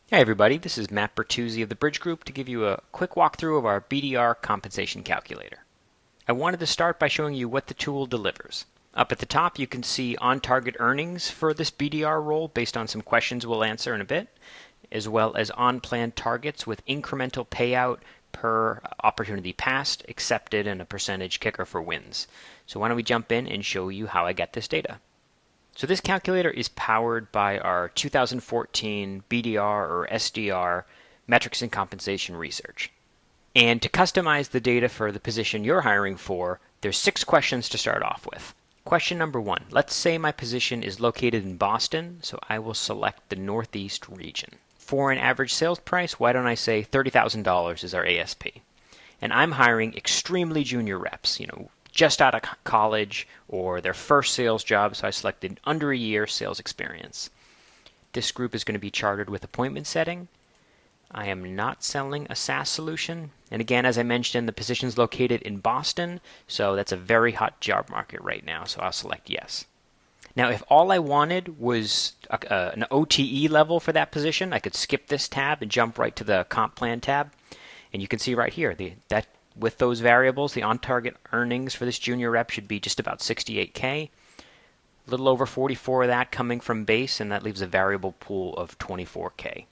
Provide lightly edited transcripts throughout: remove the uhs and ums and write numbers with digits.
Hey everybody, this is Matt Bertuzzi of the Bridge Group to give you a quick walkthrough of our BDR Compensation Calculator. I wanted to start by showing you what the tool delivers. Up at the top you can see on-target earnings for this BDR role based on some questions we'll answer in a bit, as well as on-plan targets with incremental payout per opportunity passed, accepted, and a percentage kicker for wins. So why don't we jump in and show you how I get this data. So this calculator is powered by our 2014 BDR or SDR metrics and compensation research. And to customize the data for the position you're hiring for, there's 6 questions to start off with. Question number 1. Let's say my position is located in Boston, so I will select the Northeast region. For an average sales price, why don't I say $30,000 is our ASP? And I'm hiring extremely junior reps, just out of college or their first sales job, so I selected under a year sales experience. This group is going to be chartered with appointment setting. I am not selling a SaaS solution. And again, as I mentioned, the position is located in Boston, so that's a very hot job market right now, so I'll select yes. Now, if all I wanted was an OTE level for that position, I could skip this tab and jump right to the comp plan tab. And you can see right here, that with those variables, the on-target earnings for this junior rep should be just about $68K. A little over 44 of that coming from base, and that leaves a variable pool of $24K.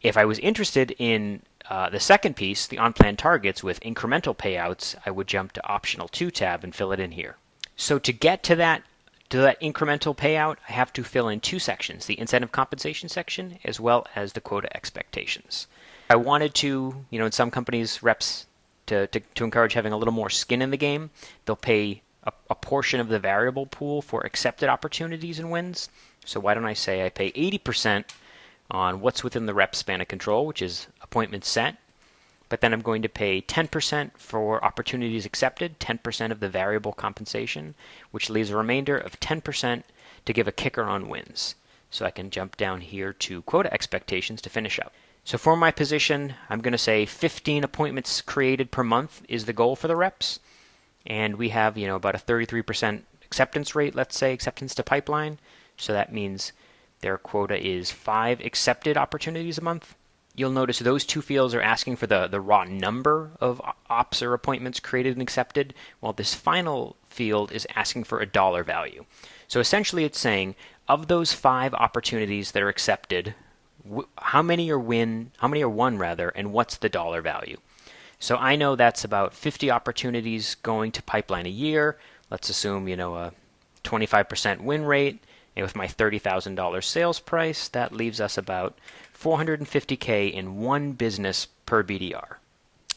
If I was interested in the second piece, the on-plan targets with incremental payouts, I would jump to optional 2 tab and fill it in here. So to get to that incremental payout, I have to fill in 2 sections, the incentive compensation section as well as the quota expectations. I wanted to, in some companies, reps to encourage having a little more skin in the game, they'll pay a portion of the variable pool for accepted opportunities and wins. So why don't I say I pay 80% on what's within the rep span of control, which is appointments set, but then I'm going to pay 10% for opportunities accepted, 10% of the variable compensation, which leaves a remainder of 10% to give a kicker on wins. So I can jump down here to quota expectations to finish up. So for my position, I'm going to say 15 appointments created per month is the goal for the reps. And we have, about a 33% acceptance rate, let's say, acceptance to pipeline. So that means their quota is 5 accepted opportunities a month. You'll notice those 2 fields are asking for the raw number of ops or appointments created and accepted, while this final field is asking for a dollar value. So essentially it's saying, of those 5 opportunities that are accepted, how many are won, and what's the dollar value? So I know that's about 50 opportunities going to pipeline a year. Let's assume, a 25% win rate. And with my $30,000 sales price, that leaves us about $450K in one business per BDR.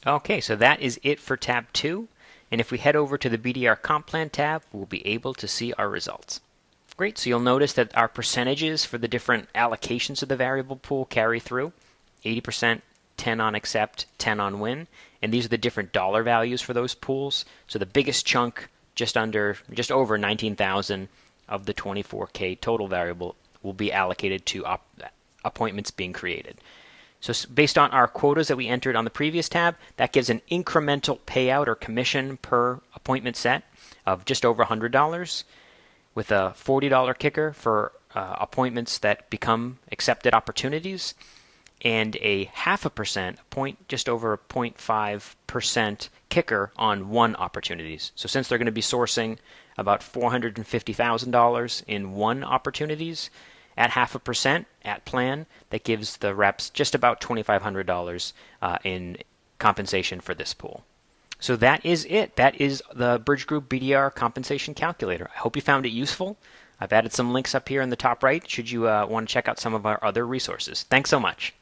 Okay, so that is it for tab 2. And if we head over to the BDR Comp Plan tab, we'll be able to see our results. Great, so you'll notice that our percentages for the different allocations of the variable pool carry through. 80%, 10 on accept, 10 on win. And these are the different dollar values for those pools. So the biggest chunk, just over 19,000 of the 24K total variable will be allocated to appointments being created. So based on our quotas that we entered on the previous tab, that gives an incremental payout or commission per appointment set of just over $100, with a $40 kicker for appointments that become accepted opportunities, and a 0.5%, just over a 0.5% kicker on won opportunities. So since they're going to be sourcing about $450,000 in won opportunities, at 0.5% at plan, that gives the reps just about $2,500 in compensation for this pool. So that is it. That is the Bridge Group BDR Compensation Calculator. I hope you found it useful. I've added some links up here in the top right should you want to check out some of our other resources. Thanks so much.